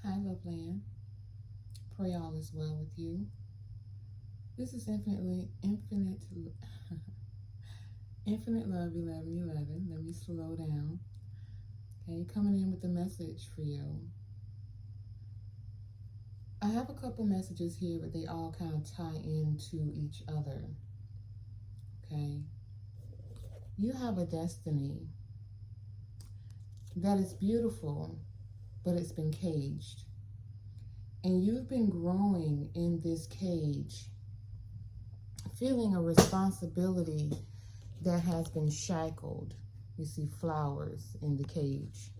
Hi, Loveland. Pray all is well with you. This is infinite love 1111. Let me slow down. Okay, coming in with a message for you. I have a couple messages here, but they all kind of tie into each other. Okay, you have a destiny that is beautiful, but it's been caged. And you've been growing in this cage, feeling a responsibility that has been shackled. You see flowers in the cage.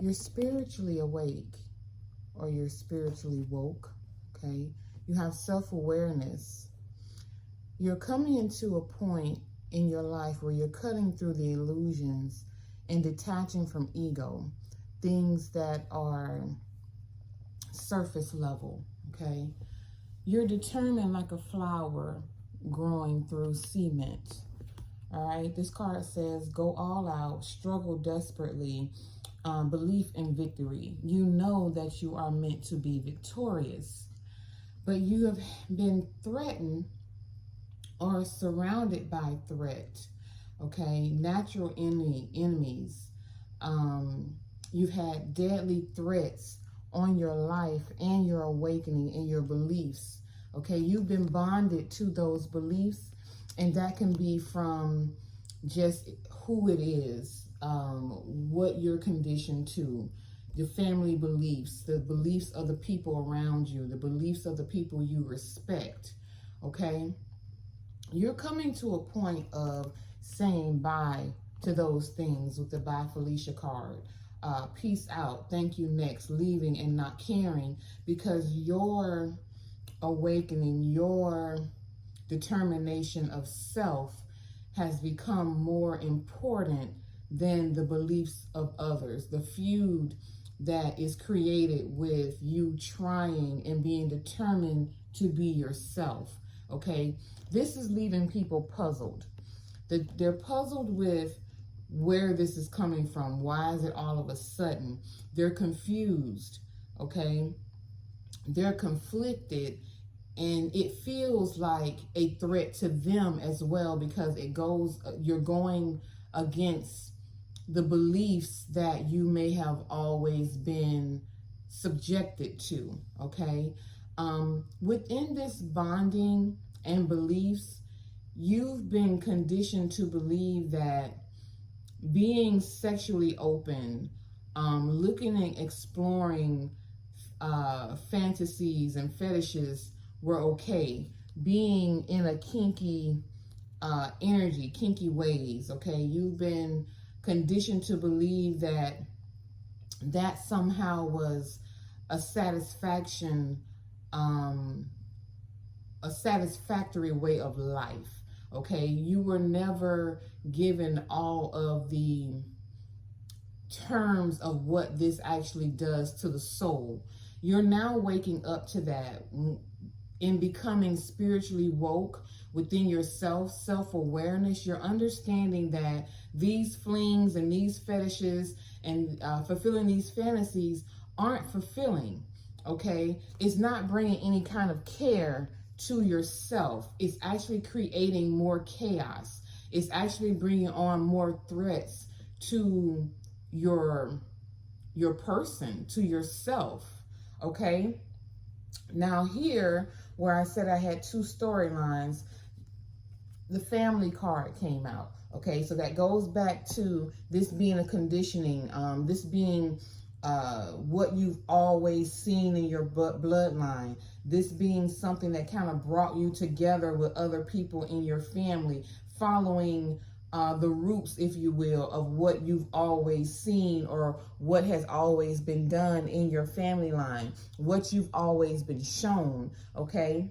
You're spiritually awake, or you're spiritually woke, okay? You have self-awareness. You're coming into a point in your life where you're cutting through the illusions and detaching from ego, things that are surface level, okay? You're determined like a flower growing through cement, all right? This card says, go all out, struggle desperately, belief in victory. You know that you are meant to be victorious, but you have been threatened or surrounded by threat, okay? Natural enemies. You've had deadly threats on your life and your awakening and your beliefs, okay? You've been bonded to those beliefs, and that can be from just who it is, what you're conditioned to, your family beliefs, the beliefs of the people around you, the beliefs of the people you respect, okay? You're coming to a point of saying bye to those things with the Bye Felicia card. Peace out, thank you, next, leaving and not caring, because your awakening, your determination of self has become more important than the beliefs of others. The feud that is created with you trying and being determined to be yourself, okay? This is leaving people puzzled. They're puzzled with where this is coming from. Why is it all of a sudden? They're confused, okay? They're conflicted, and it feels like a threat to them as well, because you're going against the beliefs that you may have always been subjected to, okay? Within this bonding and beliefs, you've been conditioned to believe that being sexually open, looking and exploring fantasies and fetishes were okay. Being in a kinky energy, kinky ways, okay? You've been conditioned to believe that that somehow was a satisfactory way of life, okay? You were never given all of the terms of what this actually does to the soul. You're now waking up to that in becoming spiritually woke within yourself, self-awareness. You're understanding that these flings and these fetishes and fulfilling these fantasies aren't fulfilling, okay? It's not bringing any kind of care to yourself. It's actually creating more chaos. It's actually bringing on more threats to your person, to yourself, okay? Now here, where I said I had two storylines, the family card came out, okay? So that goes back to this being a conditioning, this being what you've always seen in your bloodline, this being something that kind of brought you together with other people in your family, following the roots, if you will, of what you've always seen or what has always been done in your family line, what you've always been shown, okay?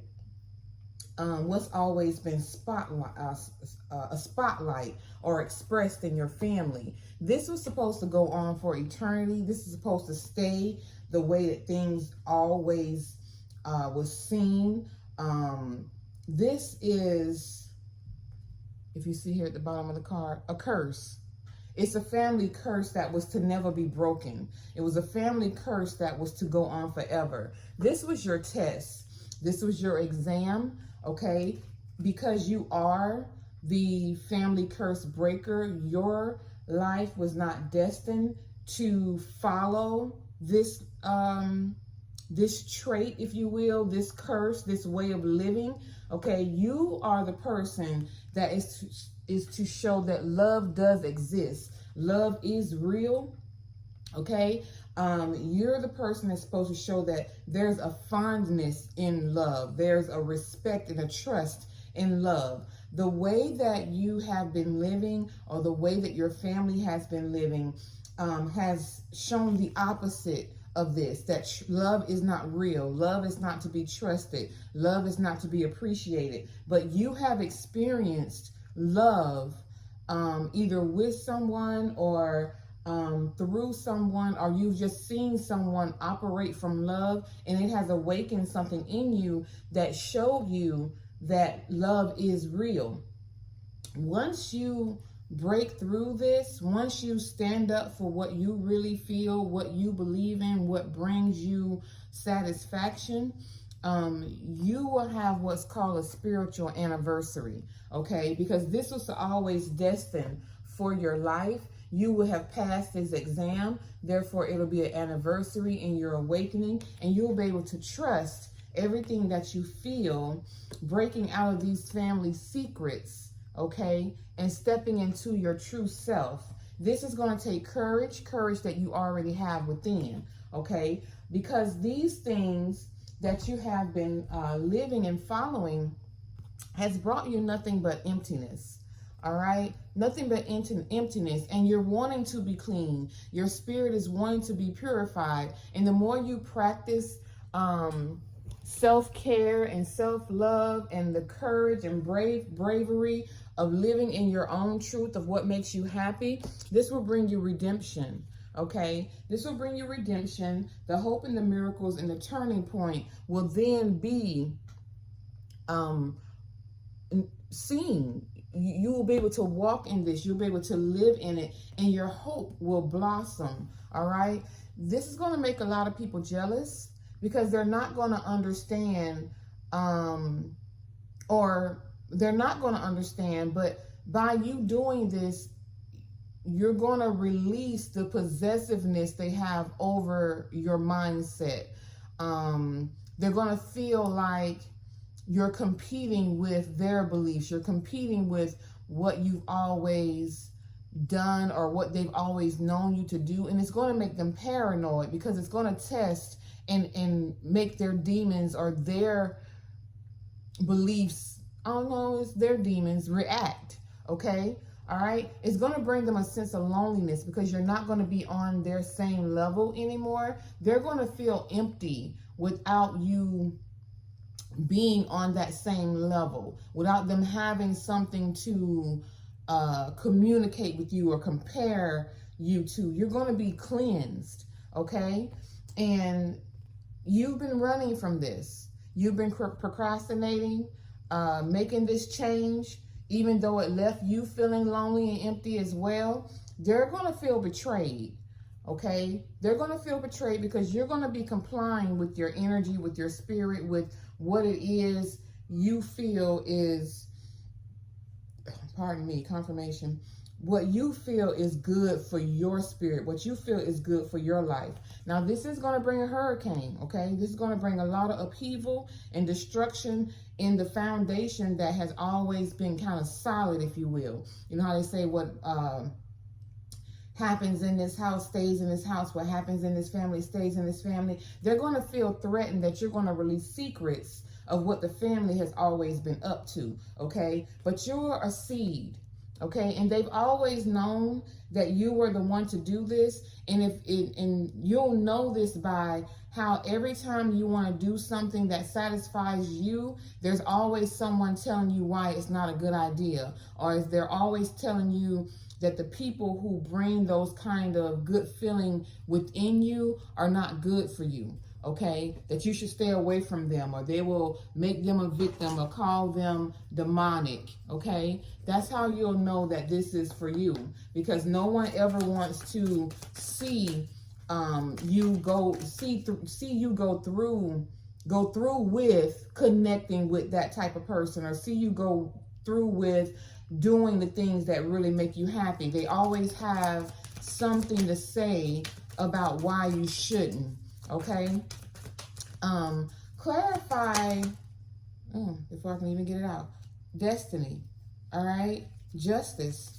What's always been a spotlight or expressed in your family. This was supposed to go on for eternity. This is supposed to stay the way that things always was seen. This is, if you see here at the bottom of the card, a curse. It's a family curse that was to never be broken. It was a family curse that was to go on forever. This was your test. This was your exam, okay? Because you are the family curse breaker, your life was not destined to follow this this trait, if you will, this curse, this way of living. Okay, you are the person that is to show that love does exist. Love is real. Okay, you're the person that's supposed to show that there's a fondness in love. There's a respect and a trust in love. The way that you have been living, or the way that your family has been living, has shown the opposite of this, that love is not real. Love is not to be trusted. Love is not to be appreciated. But you have experienced love either with someone or through someone, or you've just seen someone operate from love, and it has awakened something in you that showed you that love is real. Once you break through this, once you stand up for what you really feel, what you believe in, what brings you satisfaction, you will have what's called a spiritual anniversary, okay? Because this was always destined for your life. You will have passed this exam, therefore it'll be an anniversary in your awakening, and you'll be able to trust everything that you feel, breaking out of these family secrets, okay, and stepping into your true self. This is going to take courage that you already have within, okay, because these things that you have been living and following has brought you nothing but emptiness. All right, nothing but emptiness, and you're wanting to be clean. Your spirit is wanting to be purified, and the more you practice self-care and self-love and the courage and bravery of living in your own truth of what makes you happy, this will bring you redemption. Okay, this will bring you redemption. The hope and the miracles and the turning point will then be seen. You will be able to walk in this. You'll be able to live in it, and your hope will blossom. All right, this is going to make a lot of people jealous, because they're not going to understand, or they're not going to understand, but by you doing this, you're going to release the possessiveness they have over your mindset. They're going to feel like you're competing with their beliefs. You're competing with what you've always done or what they've always known you to do. And it's going to make them paranoid, because it's going to test and make their demons or their beliefs, I don't know, it's their demons, react, okay? All right? It's going to bring them a sense of loneliness, because you're not going to be on their same level anymore. They're going to feel empty without you being on that same level, without them having something to communicate with you or compare you to. You're going to be cleansed, okay? And you've been running from this. You've been procrastinating, making this change, even though it left you feeling lonely and empty as well. They're going to feel betrayed, okay? They're going to feel betrayed, because you're going to be complying with your energy, with your spirit, with what it is you feel is, pardon me, confirmation, what you feel is good for your spirit, what you feel is good for your life. Now, this is going to bring a hurricane, okay? This is going to bring a lot of upheaval and destruction in the foundation that has always been kind of solid, if you will. You know how they say what happens in this house stays in this house. What happens in this family stays in this family. They're going to feel threatened that you're going to release secrets of what the family has always been up to, okay? But you're a seed, okay? And they've always known that you were the one to do this. And you'll know this by how every time you want to do something that satisfies you, there's always someone telling you why it's not a good idea. Or is they're always telling you that the people who bring those kind of good feeling within you are not good for you, okay, that you should stay away from them, or they will make them a victim or call them demonic, okay? That's how you'll know that this is for you, because no one ever wants to see you go through with connecting with that type of person, or see you go through with doing the things that really make you happy. They always have something to say about why you shouldn't, okay? Clarify, before I can even get it out, destiny, all right? Justice.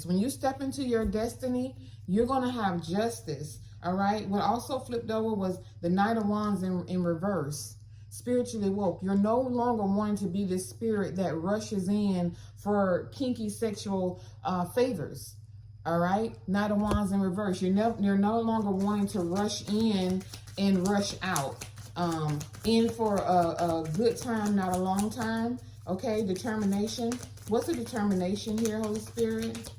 When you step into your destiny, you're going to have justice, all right? What also flipped over was the Knight of Wands in reverse. Spiritually woke. You're no longer wanting to be this spirit that rushes in for kinky sexual favors. All right, Knight of Wands in reverse. You're no longer wanting to rush in and rush out. In for a good time, not a long time. Okay, determination. What's the determination here, Holy Spirit?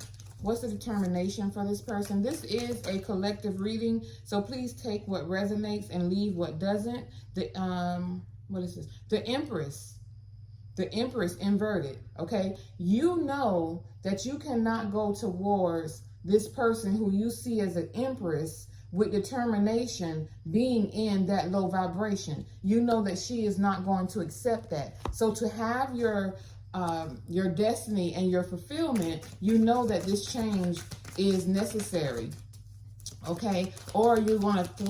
What's the determination for this person? This is a collective reading, so please take what resonates and leave what doesn't. What is this? The Empress. The Empress inverted, okay? You know that you cannot go towards this person who you see as an Empress with determination being in that low vibration. You know that she is not going to accept that. So to have your destiny and your fulfillment, you know that this change is necessary, okay? Or you want to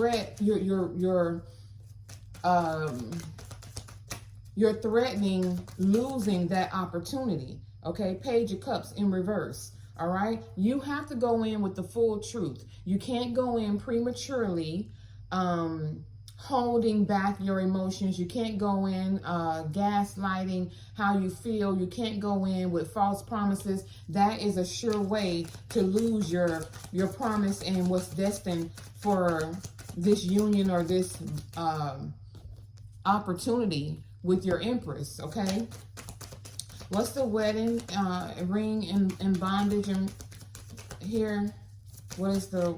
you're threatening losing that opportunity, okay? Page of Cups in reverse, all right? You have to go in with the full truth. You can't go in prematurely, holding back your emotions. You can't go in gaslighting how you feel. You can't go in with false promises. That is a sure way to lose your promise and what's destined for this union or this opportunity with your Empress, okay? What's the wedding ring in bondage and here? What is the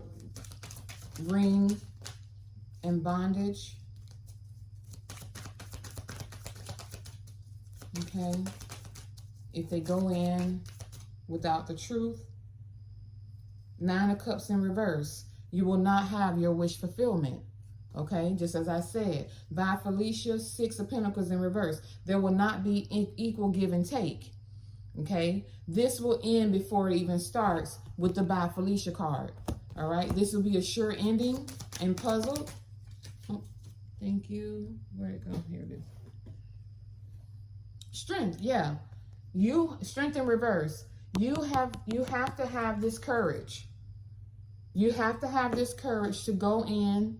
ring in bondage? Okay. If they go in without the truth, 9 of Cups in reverse, you will not have your wish fulfillment. Okay, just as I said, by Felicia, 6 of Pentacles in reverse. There will not be equal give and take. Okay, this will end before it even starts with the by Felicia card. All right, this will be a sure ending and puzzled. Oh, thank you. Where'd it go? Here it is. Strength, yeah. Strength in reverse. You have to have this courage. You have to have this courage to go in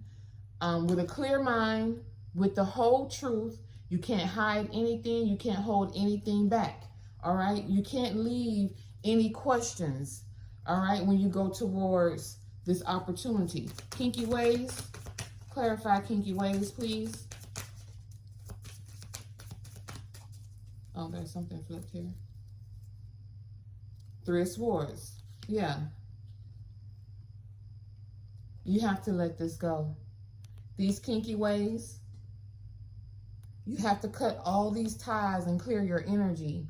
with a clear mind, with the whole truth. You can't hide anything. You can't hold anything back. All right. You can't leave any questions. All right. When you go towards this opportunity. Kinky ways. Clarify kinky ways, please. Oh, there's something flipped here. 3 of Swords. Yeah. You have to let this go. These kinky ways, you have to cut all these ties and clear your energy,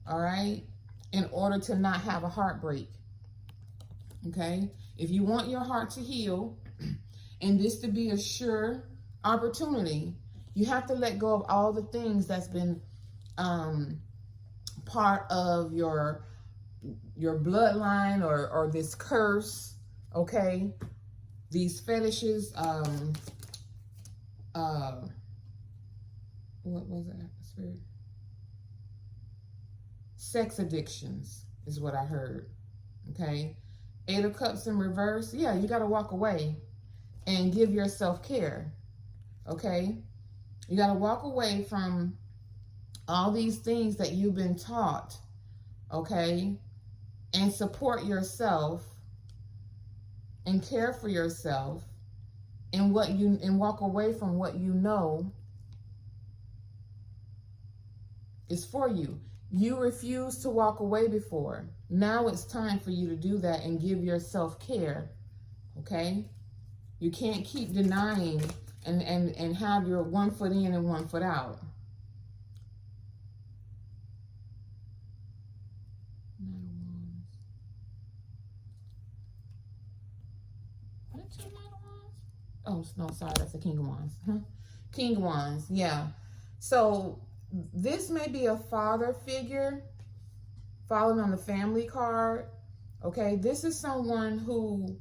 all right, in order to not have a heartbreak, okay? If you want your heart to heal and this to be a sure opportunity, you have to let go of all the things that's been part of your bloodline or this curse, okay? These fetishes, what was that? Spirit? Sex addictions is what I heard, okay? 8 of Cups in reverse. Yeah, you got to walk away and give yourself care, okay? You got to walk away from all these things that you've been taught, okay? And support yourself and care for yourself and walk away from what you know is for you. You refused to walk away before. Now it's time for you to do that and give yourself care, okay? You can't keep denying and have your 1 foot in and 1 foot out. Oh, no, sorry, that's a King of Wands. King of Wands, yeah. So this may be a father figure following on the family card. Okay, this is someone who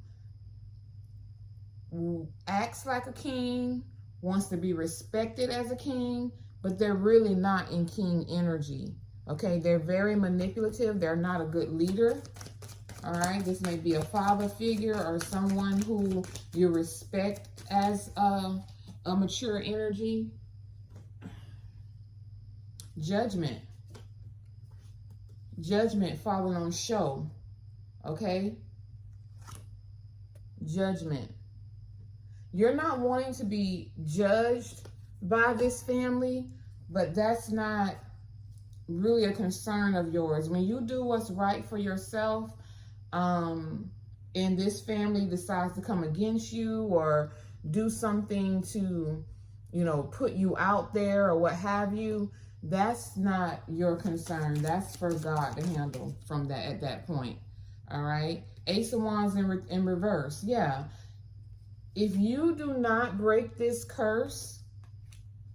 acts like a king, wants to be respected as a king, but they're really not in king energy. Okay, they're very manipulative. They're not a good leader. All right, this may be a father figure or someone who you respect as a mature energy. Judgment. Judgment following on show. Okay? Judgment. You're not wanting to be judged by this family, but that's not really a concern of yours. When you do what's right for yourself, and this family decides to come against you or do something to, you know, put you out there or what have you, that's not your concern. That's for God to handle from that at that point. All right. Ace of Wands in reverse. Yeah. If you do not break this curse,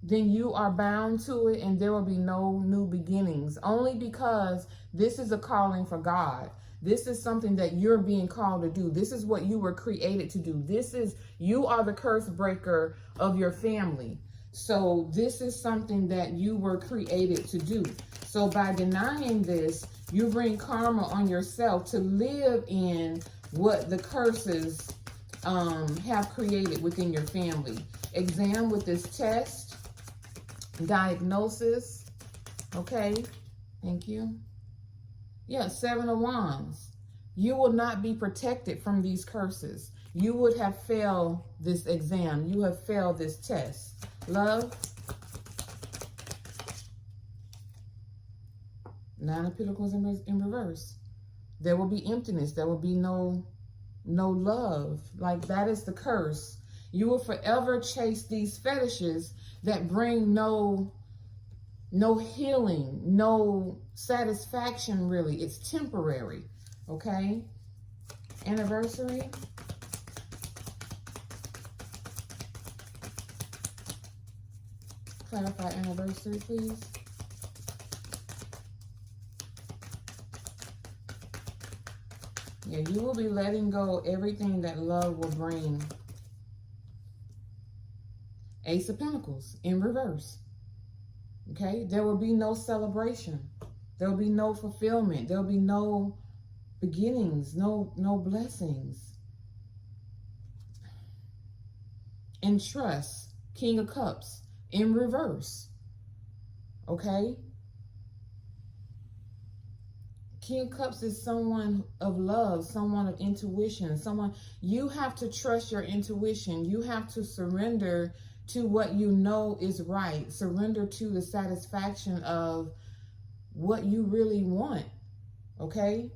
then you are bound to it and there will be no new beginnings, only because this is a calling for God. This is something that you're being called to do. This is what you were created to do. You are the curse breaker of your family. So this is something that you were created to do. So by denying this, you bring karma on yourself to live in what the curses have created within your family. Exam with this test. Diagnosis. Okay. Thank you. Yeah, 7 of Wands. You will not be protected from these curses. You would have failed this exam. You have failed this test. Love. 9 of Pentacles in reverse. There will be emptiness. There will be no love. Like, that is the curse. You will forever chase these fetishes that bring no healing, no satisfaction, really. It's temporary, okay? Anniversary. Clarify anniversary, please. Yeah, you will be letting go everything that love will bring. Ace of Pentacles in reverse. Okay, there will be no celebration. There will be no fulfillment. There will be no beginnings, no blessings. And trust, King of Cups in reverse. Okay? King of Cups is someone of love, someone of intuition, someone, you have to trust your intuition. You have to surrender to what you know is right. Surrender to the satisfaction of what you really want. Okay?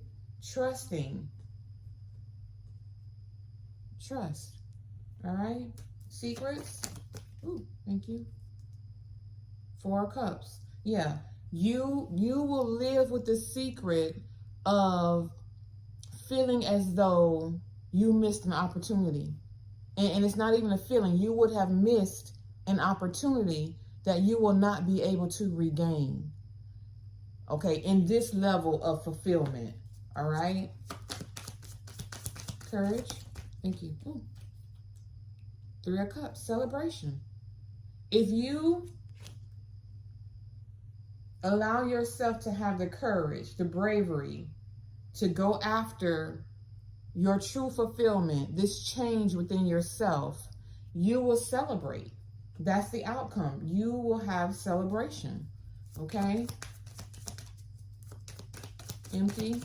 Trusting. Trust. All right? Secrets. Ooh, thank you. 4 of Cups. Yeah. You will live with the secret of feeling as though you missed an opportunity. And it's not even a feeling. You would have missed an opportunity that you will not be able to regain. Okay, in this level of fulfillment. All right? Courage. Thank you. Ooh. 3 of Cups. Celebration. If you allow yourself to have the courage, the bravery to go after your true fulfillment, this change within yourself, you will celebrate. That's the outcome. You will have celebration. Okay? Empty.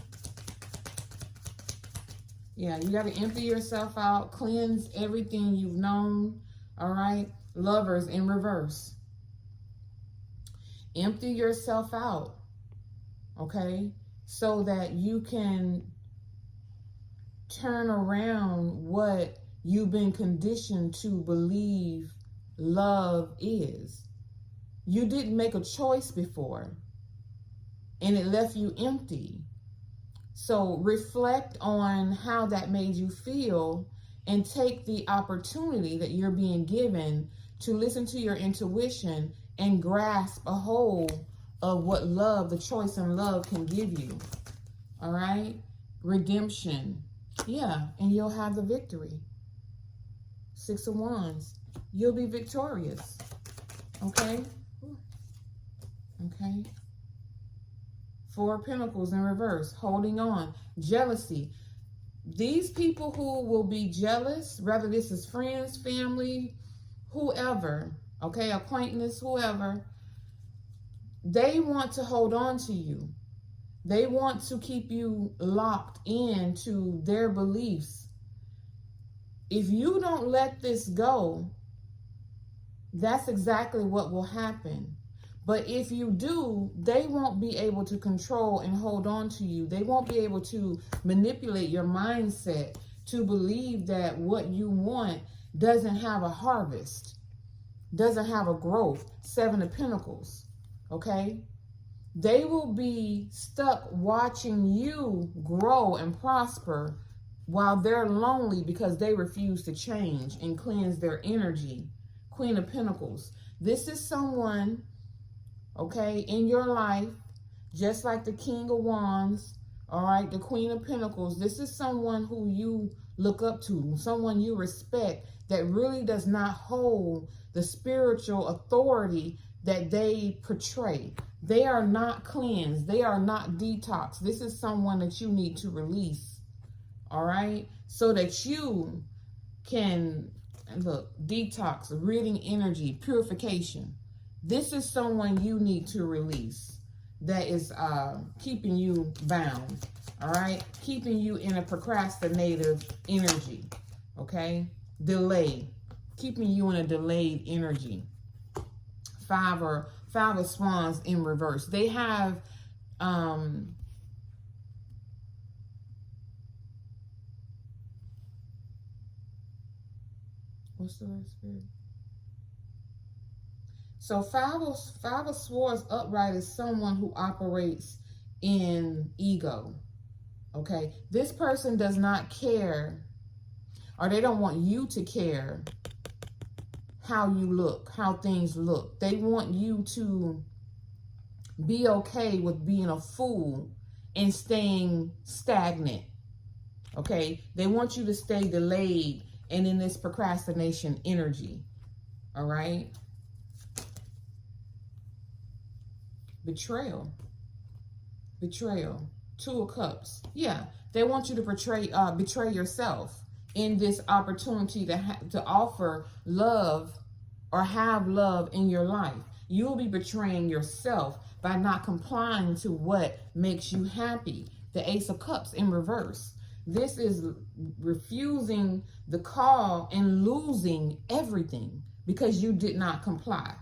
Yeah, you got to empty yourself out, cleanse everything you've known. All right? Lovers in reverse. Empty yourself out. Okay? So that you can turn around what you've been conditioned to believe love is. You didn't make a choice before, and it left you empty. So reflect on how that made you feel and take the opportunity that you're being given to listen to your intuition and grasp a hold of what love, the choice in love can give you. All right? Redemption. Yeah, and you'll have the victory. 6 of Wands. You'll be victorious. Okay? Okay? 4 of Pentacles in reverse. Holding on. Jealousy. These people who will be jealous, whether this is friends, family, whoever, okay, acquaintance, whoever, they want to hold on to you. They want to keep you locked into their beliefs. If you don't let this go, that's exactly what will happen. But if you do, they won't be able to control and hold on to you. They won't be able to manipulate your mindset to believe that what you want doesn't have a harvest, doesn't have a growth. 7 of Pentacles, okay? They will be stuck watching you grow and prosper while they're lonely because they refuse to change and cleanse their energy. Queen of Pentacles. This is someone, okay, in your life, just like the King of Wands, all right, the Queen of Pentacles. This is someone who you look up to, someone you respect that really does not hold the spiritual authority that they portray. They are not cleansed. They are not detoxed. This is someone that you need to release, all right, so that you can, look, detox, ridding energy, purification. This is someone you need to release that is keeping you bound, all right? Keeping you in a procrastinative energy, okay? Delay, keeping you in a delayed energy. 5 of Swans in reverse. They have, what's the word, Spirit? So 5 of Swords upright is someone who operates in ego, okay? This person does not care, or they don't want you to care how you look, how things look. They want you to be okay with being a fool and staying stagnant, okay? They want you to stay delayed and in this procrastination energy, all right? Betrayal. Betrayal. 2 of Cups. Yeah, they want you to betray yourself in this opportunity to offer love or have love in your life. You'll be betraying yourself by not complying to what makes you happy. The Ace of Cups in reverse. This is refusing the call and losing everything because you did not comply.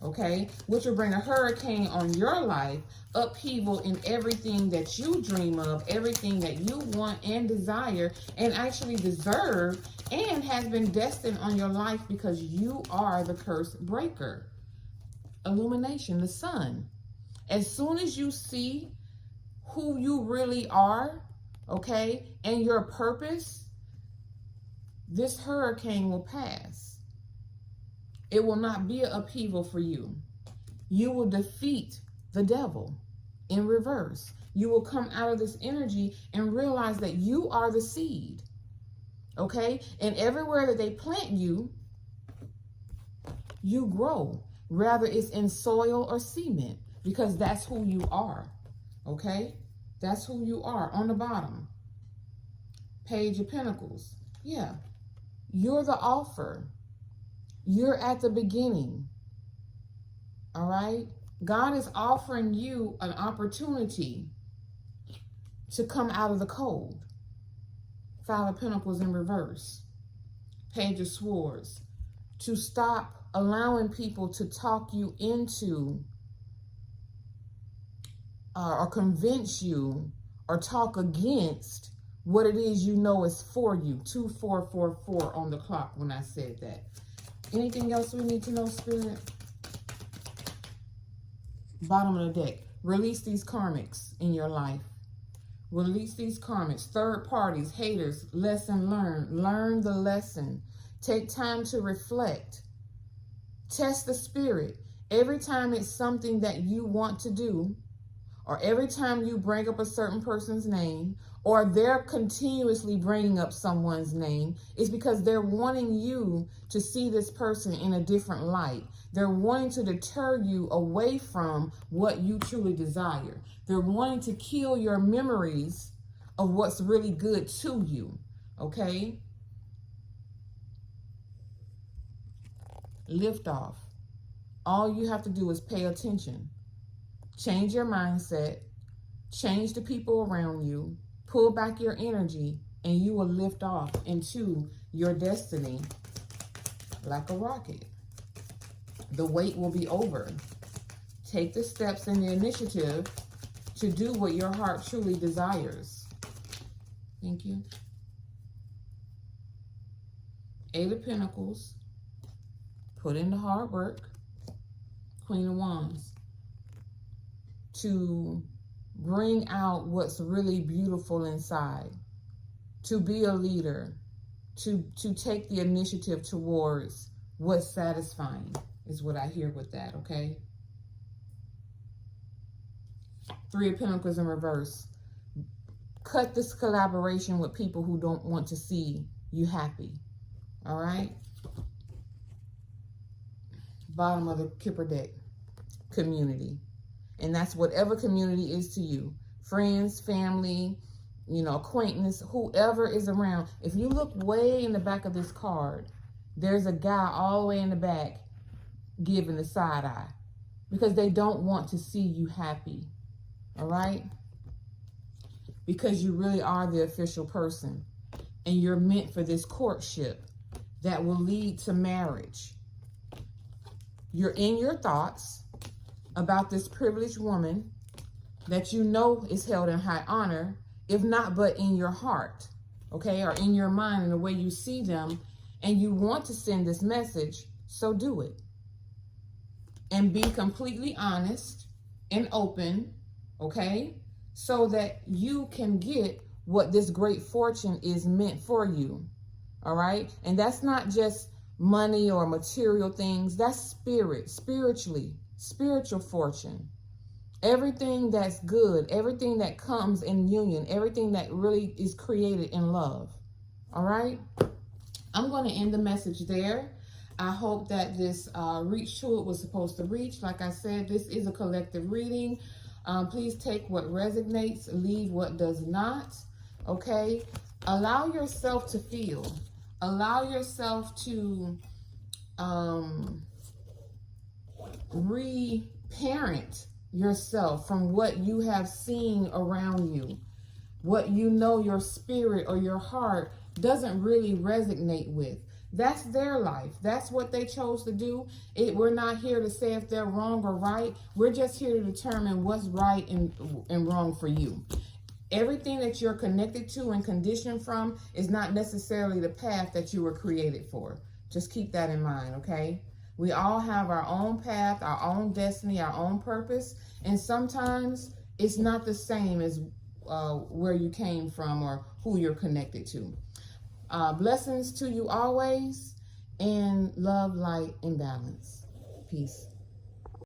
Okay, which will bring a hurricane on your life, upheaval in everything that you dream of, everything that you want and desire and actually deserve and has been destined on your life because you are the curse breaker. Illumination, the sun. As soon as you see who you really are, okay, and your purpose, this hurricane will pass. It will not be an upheaval for you. You will defeat the devil in reverse. You will come out of this energy and realize that you are the seed. Okay? And everywhere that they plant you, you grow. Rather it's in soil or cement because that's who you are. Okay? That's who you are. On the bottom. Page of Pentacles. Yeah. You're the offer. You're at the beginning, all right? God is offering you an opportunity to come out of the cold. 5 of Pentacles in reverse. Page of Swords. To stop allowing people to talk you into or convince you or talk against what it is you know is for you. 2444 on the clock when I said that. Anything else we need to know, Spirit? Bottom of the deck. Release these karmics in your life. Release these karmics. Third parties, haters, lesson learned. Learn the lesson. Take time to reflect. Test the spirit. Every time it's something that you want to do, or every time you bring up a certain person's name, or they're continuously bringing up someone's name, is because they're wanting you to see this person in a different light. They're wanting to deter you away from what you truly desire. They're wanting to kill your memories of what's really good to you, okay? Lift off. All you have to do is pay attention. Change your mindset. Change the people around you. Pull back your energy, and you will lift off into your destiny like a rocket. The wait will be over. Take the steps and the initiative to do what your heart truly desires. Thank you. Eight of Pentacles. Put in the hard work. Queen of Wands. To bring out what's really beautiful inside. To be a leader. To take the initiative towards what's satisfying is what I hear with that, okay? Three of Pentacles in reverse. Cut this collaboration with people who don't want to see you happy, all right? Bottom of the Kipper deck, community. And that's whatever community is to you. Friends, family, you know, acquaintance, whoever is around. If you look way in the back of this card, there's a guy all the way in the back giving the side eye because they don't want to see you happy, all right? Because you really are the official person and you're meant for this courtship that will lead to marriage. You're in your thoughts about this privileged woman that you know is held in high honor, if not but in your heart, okay, or in your mind and the way you see them, and you want to send this message, so do it. And be completely honest and open, okay, so that you can get what this great fortune is meant for you, all right? And that's not just money or material things, that's spirit, spiritual fortune. Everything that's good, everything that comes in union, everything that really is created in love, all right? I'm going to end the message there. I hope that this reached who it was supposed to reach. Like I said, this is a collective reading. Please take what resonates, leave what does not, okay? Allow yourself to feel. Allow yourself to reparent yourself from what you have seen around you. What you know your spirit or your heart doesn't really resonate with. That's their life. That's what they chose to do. We're not here to say if they're wrong or right. We're just here to determine what's right and wrong for you. Everything that you're connected to and conditioned from is not necessarily the path that you were created for. Just keep that in mind, okay? We all have our own path, our own destiny, our own purpose. And sometimes it's not the same as where you came from or who you're connected to. Blessings to you always, and love, light, and balance. Peace.